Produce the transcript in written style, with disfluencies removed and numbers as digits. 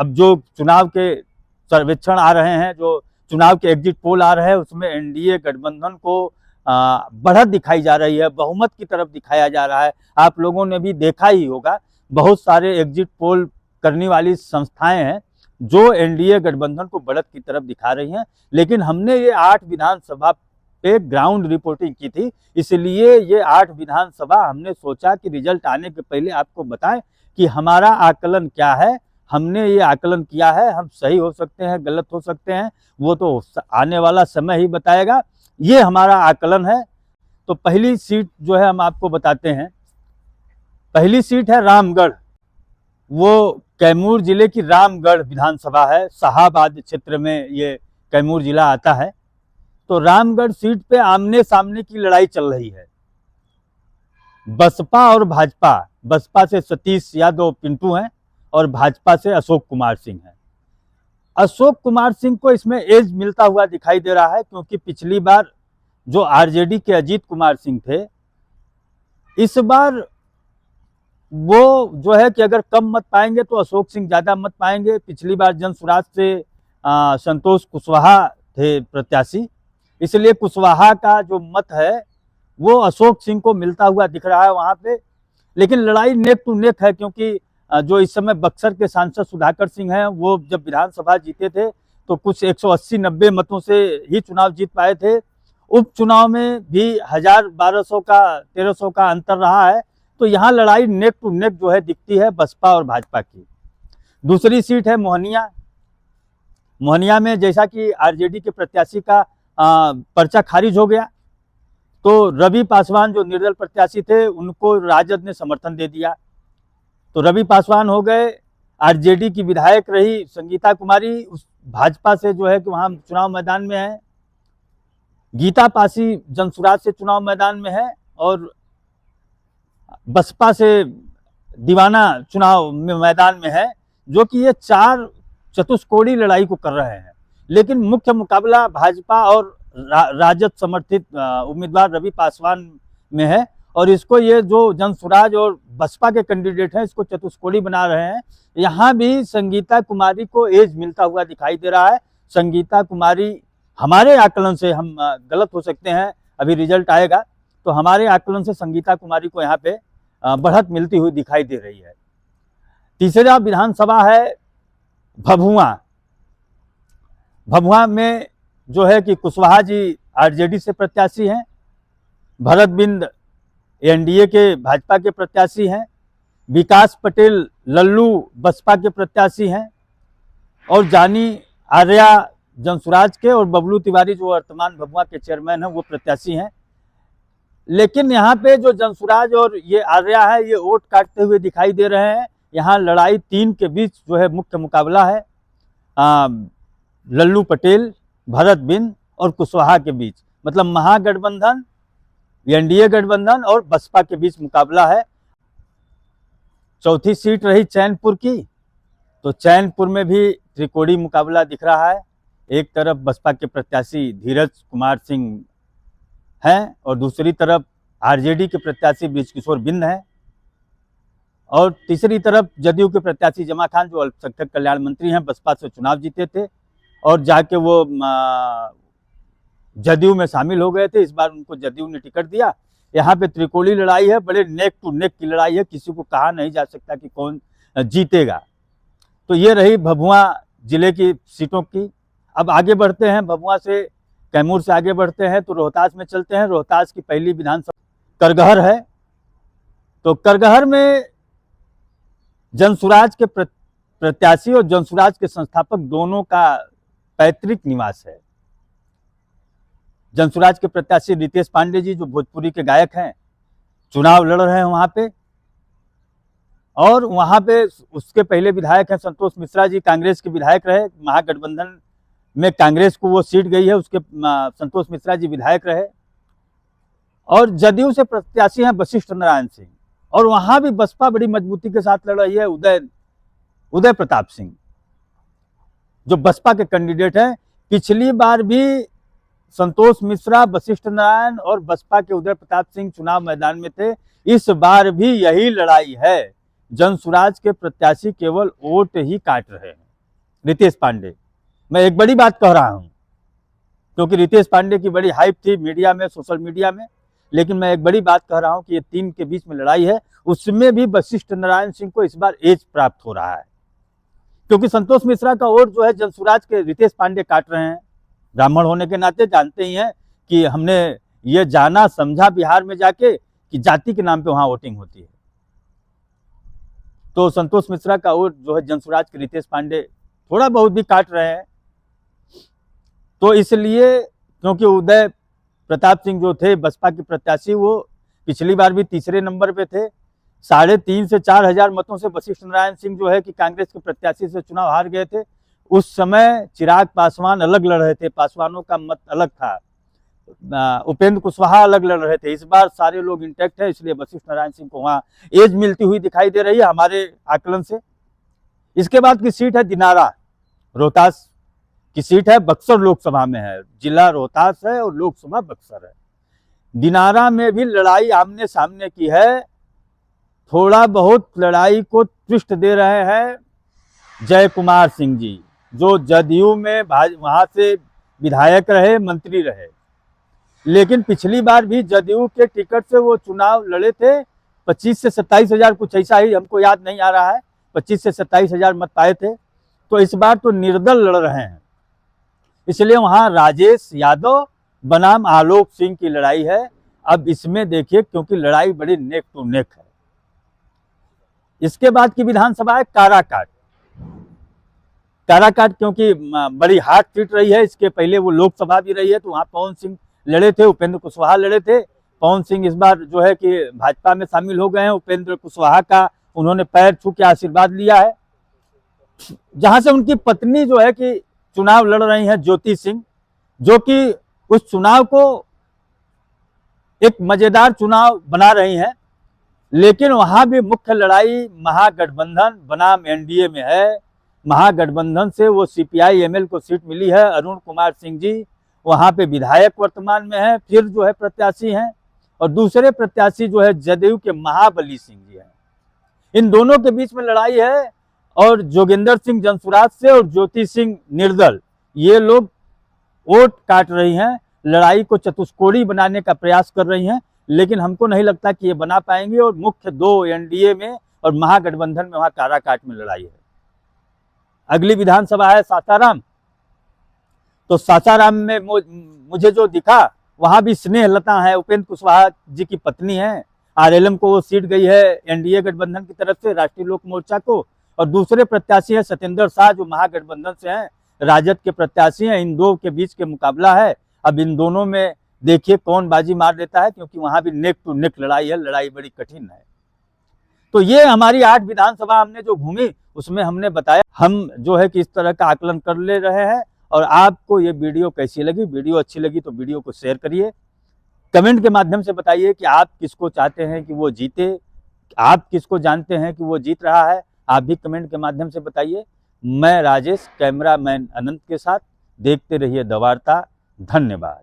अब जो चुनाव के सर्वेक्षण आ रहे हैं, जो चुनाव के एग्जिट पोल आ रहे हैं, उसमें एनडीए गठबंधन को बढ़त दिखाई जा रही है, बहुमत की तरफ दिखाया जा रहा है। आप लोगों ने भी देखा ही होगा, बहुत सारे एग्जिट पोल करने वाली संस्थाएं हैं जो एनडीए गठबंधन को बढ़त की तरफ दिखा रही हैं। लेकिन हमने ये 8 विधानसभा पे ग्राउंड रिपोर्टिंग की थी, इसलिए ये 8 विधानसभा हमने सोचा कि रिजल्ट आने के पहले आपको बताएं कि हमारा आकलन क्या है। हमने ये आकलन किया है, हम सही हो सकते हैं, गलत हो सकते हैं, वो तो आने वाला समय ही बताएगा। ये हमारा आकलन है। तो पहली सीट जो है हम आपको बताते हैं। पहली सीट है रामगढ़, वो कैमूर जिले की रामगढ़ विधानसभा है, शाहाबाद क्षेत्र में ये कैमूर जिला आता है। तो रामगढ़ सीट पे आमने सामने की लड़ाई चल रही है, बसपा और भाजपा। बसपा से सतीश यादव पिंटू हैं और भाजपा से अशोक कुमार सिंह हैं। अशोक कुमार सिंह को इसमें एज मिलता हुआ दिखाई दे रहा है, क्योंकि पिछली बार जो आरजेडी के अजीत कुमार सिंह थे, इस बार वो जो है कि अगर कम मत पाएंगे तो अशोक सिंह ज्यादा मत पाएंगे। पिछली बार जनसुराज से संतोष कुशवाहा थे प्रत्याशी, इसलिए कुशवाहा का जो मत है वो अशोक सिंह को मिलता हुआ दिख रहा है वहां पे। लेकिन लड़ाई नेक टू नेक है, क्योंकि जो इस समय बक्सर के सांसद सुधाकर सिंह हैं, वो जब विधानसभा जीते थे तो कुछ 180-90 मतों से ही चुनाव जीत पाए थे। उपचुनाव में भी 1000-1200 का 1300 का अंतर रहा है। तो यहाँ लड़ाई नेक टू नेक जो है दिखती है बसपा और भाजपा की। दूसरी सीट है मोहनिया। मोहनिया में जैसा कि आरजेडी के प्रत्याशी का पर्चा खारिज हो गया, तो रवि पासवान जो निर्दल प्रत्याशी थे उनको राजद ने समर्थन दे दिया, तो रवि पासवान हो गए। आरजेडी की विधायक रही संगीता कुमारी, उस भाजपा से जो है कि वहां चुनाव मैदान में है। गीता पासी जनसुराज से चुनाव मैदान में है और बसपा से दीवाना चुनाव में मैदान में है, जो कि ये 4 चतुष्कोणीय लड़ाई को कर रहे हैं। लेकिन मुख्य मुकाबला भाजपा और राजद समर्थित उम्मीदवार रवि पासवान में है, और इसको ये जो जनसुराज और बसपा के कैंडिडेट हैं इसको चतुष्कोणीय बना रहे हैं। यहाँ भी संगीता कुमारी को एज मिलता हुआ दिखाई दे रहा है। संगीता कुमारी, हमारे आकलन से, हम गलत हो सकते हैं, अभी रिजल्ट आएगा, तो हमारे आकलन से संगीता कुमारी को यहाँ पे बढ़त मिलती हुई दिखाई दे रही है। तीसरा विधानसभा है भभुआ। भभुआ में जो है कि कुशवाहा जी आरजेडी से प्रत्याशी हैं, भरत बिंद एनडीए के भाजपा के प्रत्याशी हैं, विकास पटेल लल्लू बसपा के प्रत्याशी हैं, और जानी आर्या जनसुराज के, और बबलू तिवारी जो वर्तमान भभुआ के चेयरमैन हैं वो प्रत्याशी हैं। लेकिन यहाँ पे जो जनसुराज और ये आर्या है ये वोट काटते हुए दिखाई दे रहे हैं। यहाँ लड़ाई 3 के बीच जो है मुख्य मुकाबला है, लल्लू पटेल, भरत बिंद और कुशवाहा के बीच, मतलब महागठबंधन, एनडीए गठबंधन और बसपा के बीच मुकाबला है। चौथी सीट रही चैनपुर की, तो चैनपुर में भी त्रिकोणीय मुकाबला दिख रहा है। एक तरफ बसपा के प्रत्याशी धीरज कुमार सिंह हैं और दूसरी तरफ आरजेडी के प्रत्याशी बृजकिशोर बिंद हैं, और तीसरी तरफ जदयू के प्रत्याशी जमा खान जो अल्पसंख्यक कल्याण मंत्री हैं, बसपा से चुनाव जीते थे और जाके वो जदयू में शामिल हो गए थे। इस बार उनको जदयू ने टिकट दिया। यहाँ पे त्रिकोणीय लड़ाई है, बड़े नेक टू नेक की लड़ाई है, किसी को कहा नहीं जा सकता कि कौन जीतेगा। तो ये रही भभुआ जिले की सीटों की। अब आगे बढ़ते हैं, भभुआ से कैमूर से आगे बढ़ते हैं तो रोहतास में चलते हैं। रोहतास की पहली विधानसभा करगहर है। तो करगहर में जनसुराज के प्रत्याशी और जनसुराज के संस्थापक दोनों का पैतृक निवास है। जनसुराज के प्रत्याशी रितेश पांडे जी जो भोजपुरी के गायक हैं, चुनाव लड़ रहे हैं वहां पे, और वहां पे उसके पहले विधायक हैं संतोष मिश्रा जी, कांग्रेस के विधायक रहे। महागठबंधन में कांग्रेस को वो सीट गई है, उसके संतोष मिश्रा जी विधायक रहे। और जदयू से प्रत्याशी हैं वशिष्ठ नारायण सिंह, और वहां भी बसपा बड़ी मजबूती के साथ लड़ रही है। उदय प्रताप सिंह जो बसपा के कैंडिडेट हैं। पिछली बार भी संतोष मिश्रा, वशिष्ठ नारायण और बसपा के उदय प्रताप सिंह चुनाव मैदान में थे। इस बार भी यही लड़ाई है। जनसुराज के प्रत्याशी केवल वोट ही काट रहे हैं। रितेश पांडे। मैं एक बड़ी बात कह रहा हूं, क्योंकि रितेश पांडे की बड़ी हाइप थी मीडिया में, सोशल मीडिया में, लेकिन मैं एक बड़ी बात कह रहा हूं कि ये टीम के बीच में लड़ाई है, उसमें भी वशिष्ठ नारायण सिंह को इस बार एज प्राप्त हो रहा है, क्योंकि संतोष मिश्रा का वोट जो है जनसुराज के रितेश पांडे काट रहे हैं। ब्राह्मण होने के नाते जानते ही हैं कि हमने ये जाना समझा बिहार में जाके कि जाति के नाम पे वहां वोटिंग होती है। तो संतोष मिश्रा का वोट जो है जनसुराज के रितेश पांडे थोड़ा बहुत भी काट रहे हैं। तो इसलिए, क्योंकि उदय प्रताप सिंह जो थे बसपा के प्रत्याशी, वो पिछली बार भी तीसरे नंबर पे थे, 3,500 से 4,000 मतों से वशिष्ठ नारायण सिंह जो है कि कांग्रेस के प्रत्याशी से चुनाव हार गए थे। उस समय चिराग पासवान अलग लड़ रहे थे, पासवानों का मत अलग था, उपेंद्र कुशवाहा अलग लड़ रहे थे। इस बार सारे लोग इंटैक्ट है, इसलिए वशिष्ठ नारायण सिंह को वहां एज मिलती हुई दिखाई दे रही है हमारे आकलन से। इसके बाद की सीट है दिनारा, रोहतास की सीट है, बक्सर लोकसभा में है, जिला रोहतास है और लोकसभा बक्सर है। दिनारा में भी लड़ाई आमने सामने की है। थोड़ा बहुत लड़ाई को ट्विस्ट दे रहे हैं जय कुमार सिंह जी, जो जदयू में वहां से विधायक रहे, मंत्री रहे, लेकिन पिछली बार भी जदयू के टिकट से वो चुनाव लड़े थे। 25 से 27 हजार, कुछ ऐसा ही, हमको याद नहीं आ रहा है, 25 से 27 हजार मत पाए थे। तो इस बार तो निर्दल लड़ रहे हैं, इसलिए वहां राजेश यादव बनाम आलोक सिंह की लड़ाई है। अब इसमें देखिए, क्योंकि लड़ाई बड़ी नेक टू नेक है। इसके बाद की विधानसभा है काराकाट। काराकाट क्योंकि बड़ी हार्ड सीट रही है, इसके पहले वो लोकसभा भी रही है, तो वहां पवन सिंह लड़े थे, उपेंद्र कुशवाहा लड़े थे। पवन सिंह इस बार जो है कि भाजपा में शामिल हो गए हैं। उपेंद्र कुशवाहा का उन्होंने पैर छू के आशीर्वाद लिया है, जहां से उनकी पत्नी जो है कि चुनाव लड़ रही हैं, ज्योति सिंह, जो कि उस चुनाव को एक मजेदार चुनाव बना रही हैं। लेकिन वहां भी मुख्य लड़ाई महागठबंधन बनाम एनडीए में है। महागठबंधन से वो CPI-ML को सीट मिली है। अरुण कुमार सिंह जी वहां पे विधायक वर्तमान में है, फिर जो है प्रत्याशी हैं, और दूसरे प्रत्याशी जो है जदयू के महाबली सिंह जी हैं। इन दोनों के बीच में लड़ाई है, और जोगिंदर सिंह जनसुराज से और ज्योति सिंह निर्दल, ये लोग वोट काट रही हैं, लड़ाई को चतुष्कोणी बनाने का प्रयास कर रही हैं, लेकिन हमको नहीं लगता कि ये बना पाएंगे। और मुख्य दो एनडीए में और महागठबंधन में वहां काराकाट में लड़ाई है। अगली विधानसभा है सासाराम। तो सासाराम में मुझे जो दिखा, वहां भी स्नेहलता है, उपेंद्र कुशवाहा जी की पत्नी है। RLM को वो सीट गई है एनडीए गठबंधन की तरफ से, राष्ट्रीय लोक मोर्चा को, और दूसरे प्रत्याशी है सत्येंद्र शाह, जो महागठबंधन से हैं, राजद के प्रत्याशी हैं। इन दो के बीच के मुकाबला है। अब इन दोनों में देखिए कौन बाजी मार देता है, क्योंकि वहां भी नेक टू नेक लड़ाई है, लड़ाई बड़ी कठिन है। तो ये हमारी 8 विधानसभा हमने जो घूमी, उसमें हमने बताया, हम जो है कि इस तरह का आकलन कर ले रहे हैं। और आपको ये वीडियो कैसी लगी? वीडियो अच्छी लगी तो वीडियो को शेयर करिए, कमेंट के माध्यम से बताइए कि आप किसको चाहते हैं कि वो जीते, आप किसको जानते हैं कि वो जीत रहा है, आप भी कमेंट के माध्यम से बताइए। मैं राजेश, कैमरामैन अनंत के साथ, देखते रहिए द वार्ता। धन्यवाद।